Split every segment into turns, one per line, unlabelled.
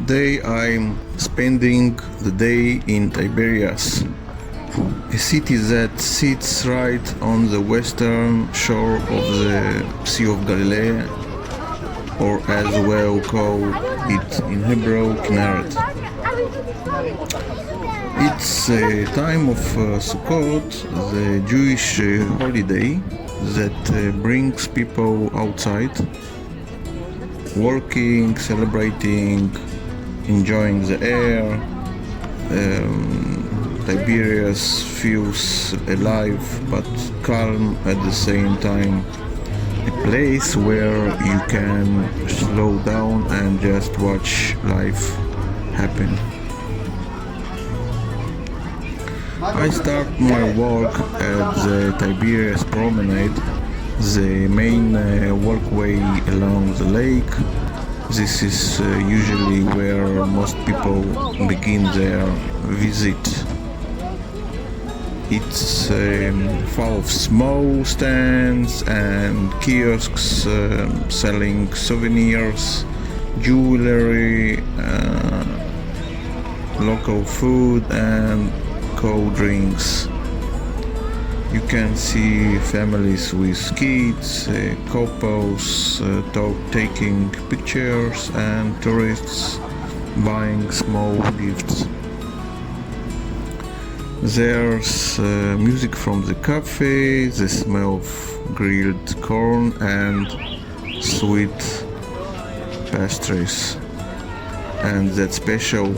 Today I'm spending the day in Tiberias, a city that sits right on the western shore of the Sea of Galilee, or as well call it in Hebrew, Kinneret. It's a time of Sukkot, the Jewish holiday that brings people outside, working, celebrating, enjoying the air. Tiberias feels alive but calm at the same time. A place where you can slow down and just watch life happen. I start my walk at the Tiberias promenade, the main walkway along the lake. This is usually where most people begin their visit. It's full of small stands and kiosks selling souvenirs, jewelry, local food and cold drinks. You can see families with kids, couples taking pictures, and tourists buying small gifts. There's music from the cafe, the smell of grilled corn and sweet pastries, and that special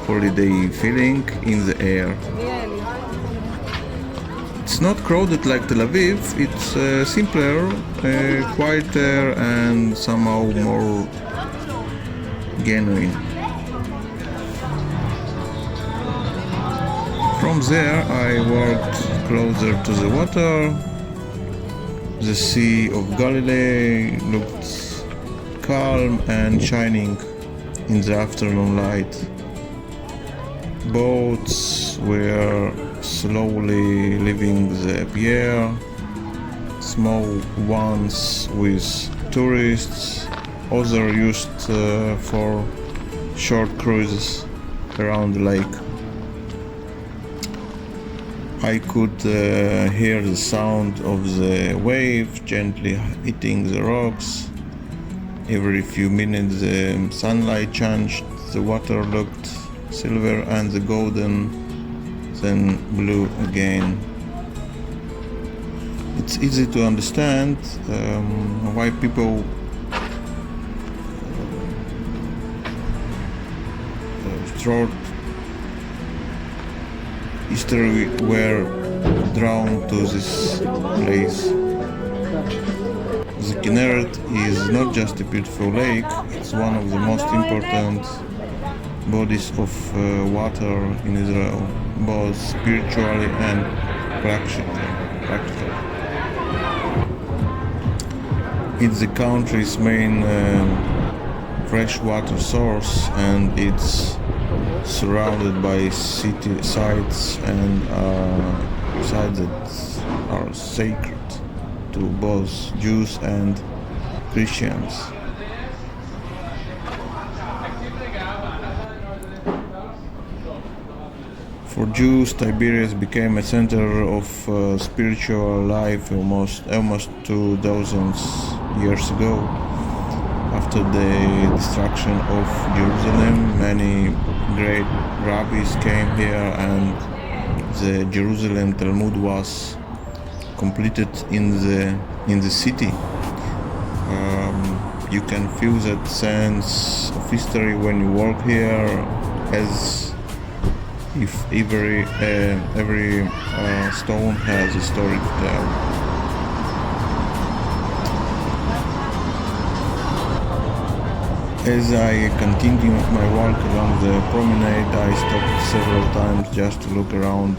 holiday feeling in the air. It's not crowded like Tel Aviv, it's simpler, quieter and somehow more genuine. From there I walked closer to the water. The Sea of Galilee looked calm and shining in the afternoon light. Boats were slowly leaving the pier, small ones with tourists, others used for short cruises around the lake. I could hear the sound of the wave gently hitting the rocks. Every few minutes the sunlight changed, the water looked silver and the golden, then blue again. It's easy to understand why people throughout history were drawn to this place. The Kinneret is not just a beautiful lake, it's one of the most important bodies of water in Israel, both spiritually and practically. It's the country's main freshwater source, and it's surrounded by city sites and sites that are sacred to both Jews and Christians. For Jews, Tiberias became a center of spiritual life almost 2,000 years ago. After the destruction of Jerusalem, many great rabbis came here, and the Jerusalem Talmud was completed in the city. You can feel that sense of history when you walk here, as if every stone has a story to tell. As I continued my walk along the promenade, I stopped several times just to look around.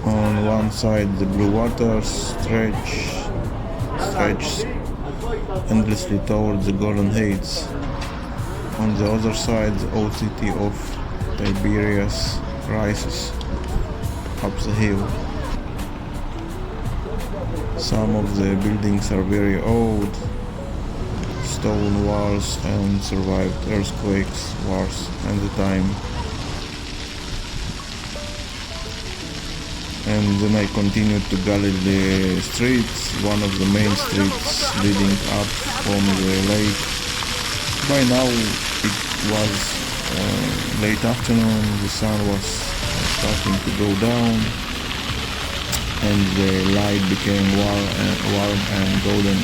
On one side, the blue water stretches endlessly toward the Golden Heights. On the other side, the old city of Tiberias rises up the hill. Some of the buildings are very old, stone walls and survived earthquakes, wars, and the time. And then I continued to Galil streets, one of the main streets leading up from the lake. By now it was late afternoon, the sun was starting to go down, and the light became warm and golden.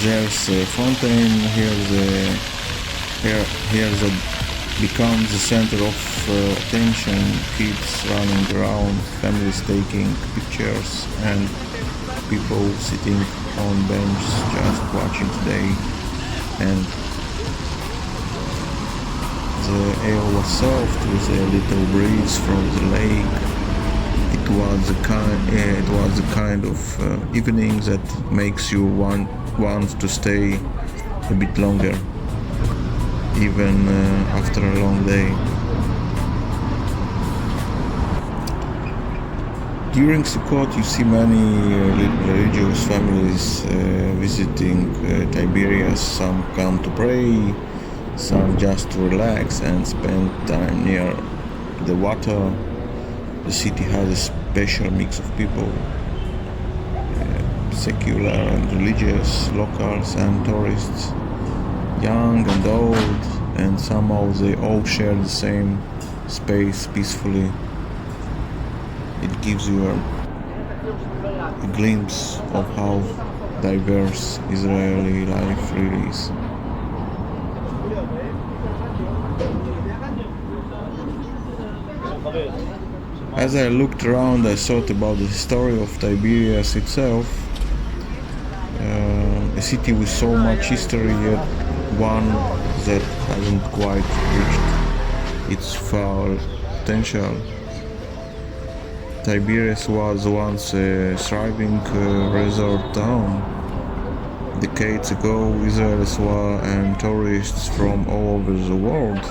There's a fountain here that becomes the center of attention. Kids running around, families taking pictures, and people sitting on benches just watching today. And the air was soft with a little breeze from the lake. It was the kind of evening that makes you want to stay a bit longer, even after a long day. During Sukkot, you see many religious families visiting Tiberias. Some come to pray, some just to relax and spend time near the water. The city has a special mix of people, secular and religious, locals and tourists, young and old, and somehow they all share the same space peacefully. It gives you a glimpse of how diverse Israeli life really is. As I looked around, I thought about the story of Tiberias itself, a city with so much history, yet one that hasn't quite reached its full potential. Tiberias was once a thriving resort town. Decades ago, Israelis and tourists from all over the world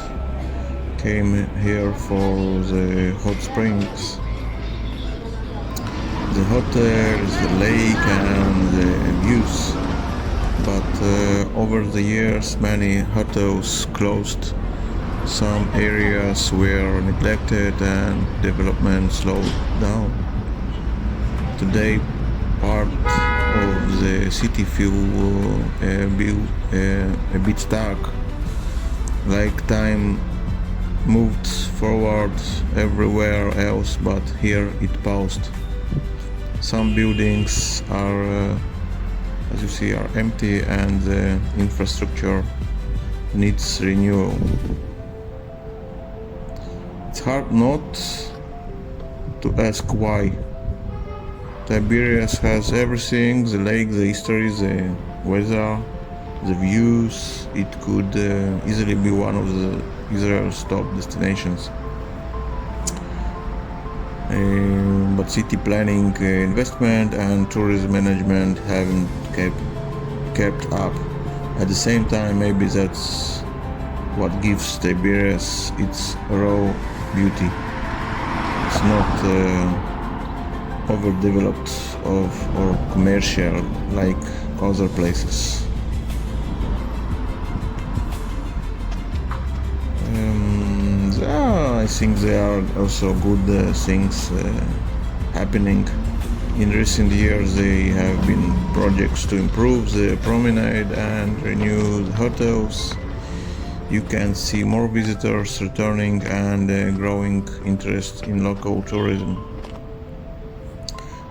came here for the hot springs, the hotels, the lake and the views. But over the years many hotels closed, some areas were neglected and development slowed down. Today part of the city feels a bit stuck, like time moved forward everywhere else, but here it paused. Some buildings are, as you see, are empty, and the infrastructure needs renewal. It's hard not to ask why. Tiberias has everything: the lake, the history, the weather, the views. It could easily be one of the Israel's top destinations. But city planning, investment and tourism management haven't kept up. At the same time, maybe that's what gives Tiberias its raw beauty. It's not overdeveloped or commercial like other places. I think there are also good things happening. In recent years there have been projects to improve the promenade and renew the hotels. You can see more visitors returning and growing interest in local tourism.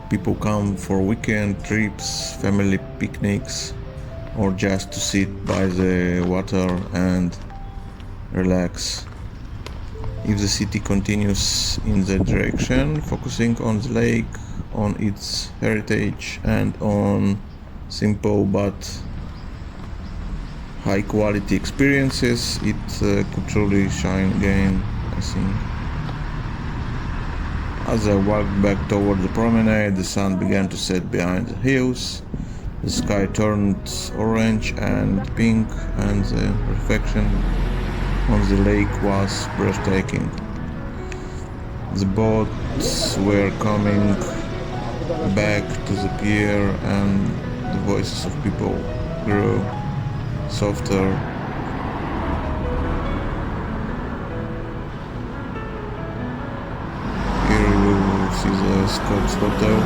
People come for weekend trips, family picnics, or just to sit by the water and relax. If the city continues in that direction, focusing on the lake, on its heritage, and on simple but high quality experiences, it could truly shine again, I think. As I walked back toward the promenade, the sun began to set behind the hills. The sky turned orange and pink, and the reflection on the lake was breathtaking. The boats were coming back to the pier, and the voices of people grew. softer. Here you see the Sukkot hotel,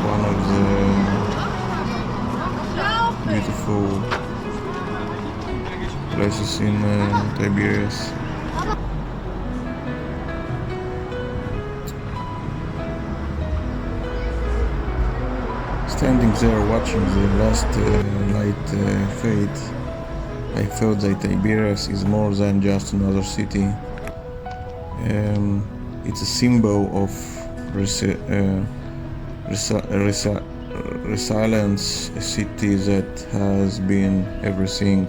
one of the beautiful places in Tiberias. Standing there watching the last light fade, I felt that Tiberias is more than just another city. It's a symbol of resilience, a city that has been everything: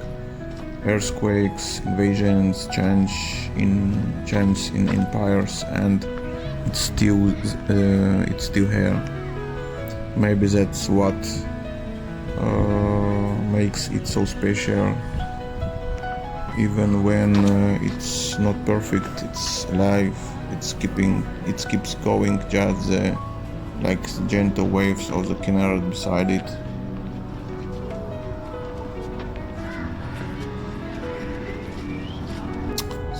earthquakes, invasions, change in empires, and it's still here. Maybe that's what makes it so special. Even when it's not perfect, it's alive. It keeps going, just like the gentle waves of the canal beside it.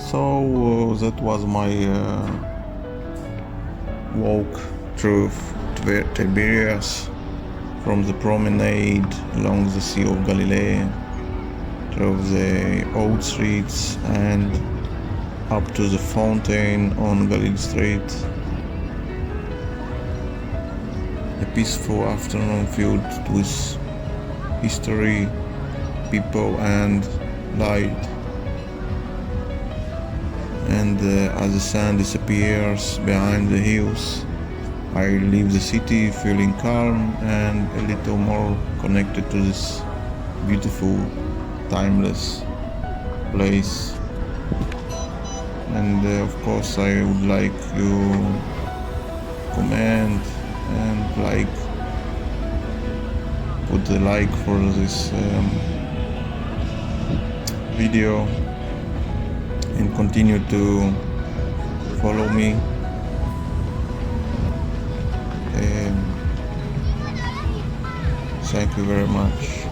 So that was my walk through Tiberias, from the promenade along the Sea of Galilee, through the old streets and up to the fountain on Galil Street. A peaceful afternoon filled with history, people and light. And as the sun disappears behind the hills, I leave the city feeling calm and a little more connected to this beautiful, timeless place. And of course I would like you comment and put the like for this video, and continue to follow me. Thank you very much.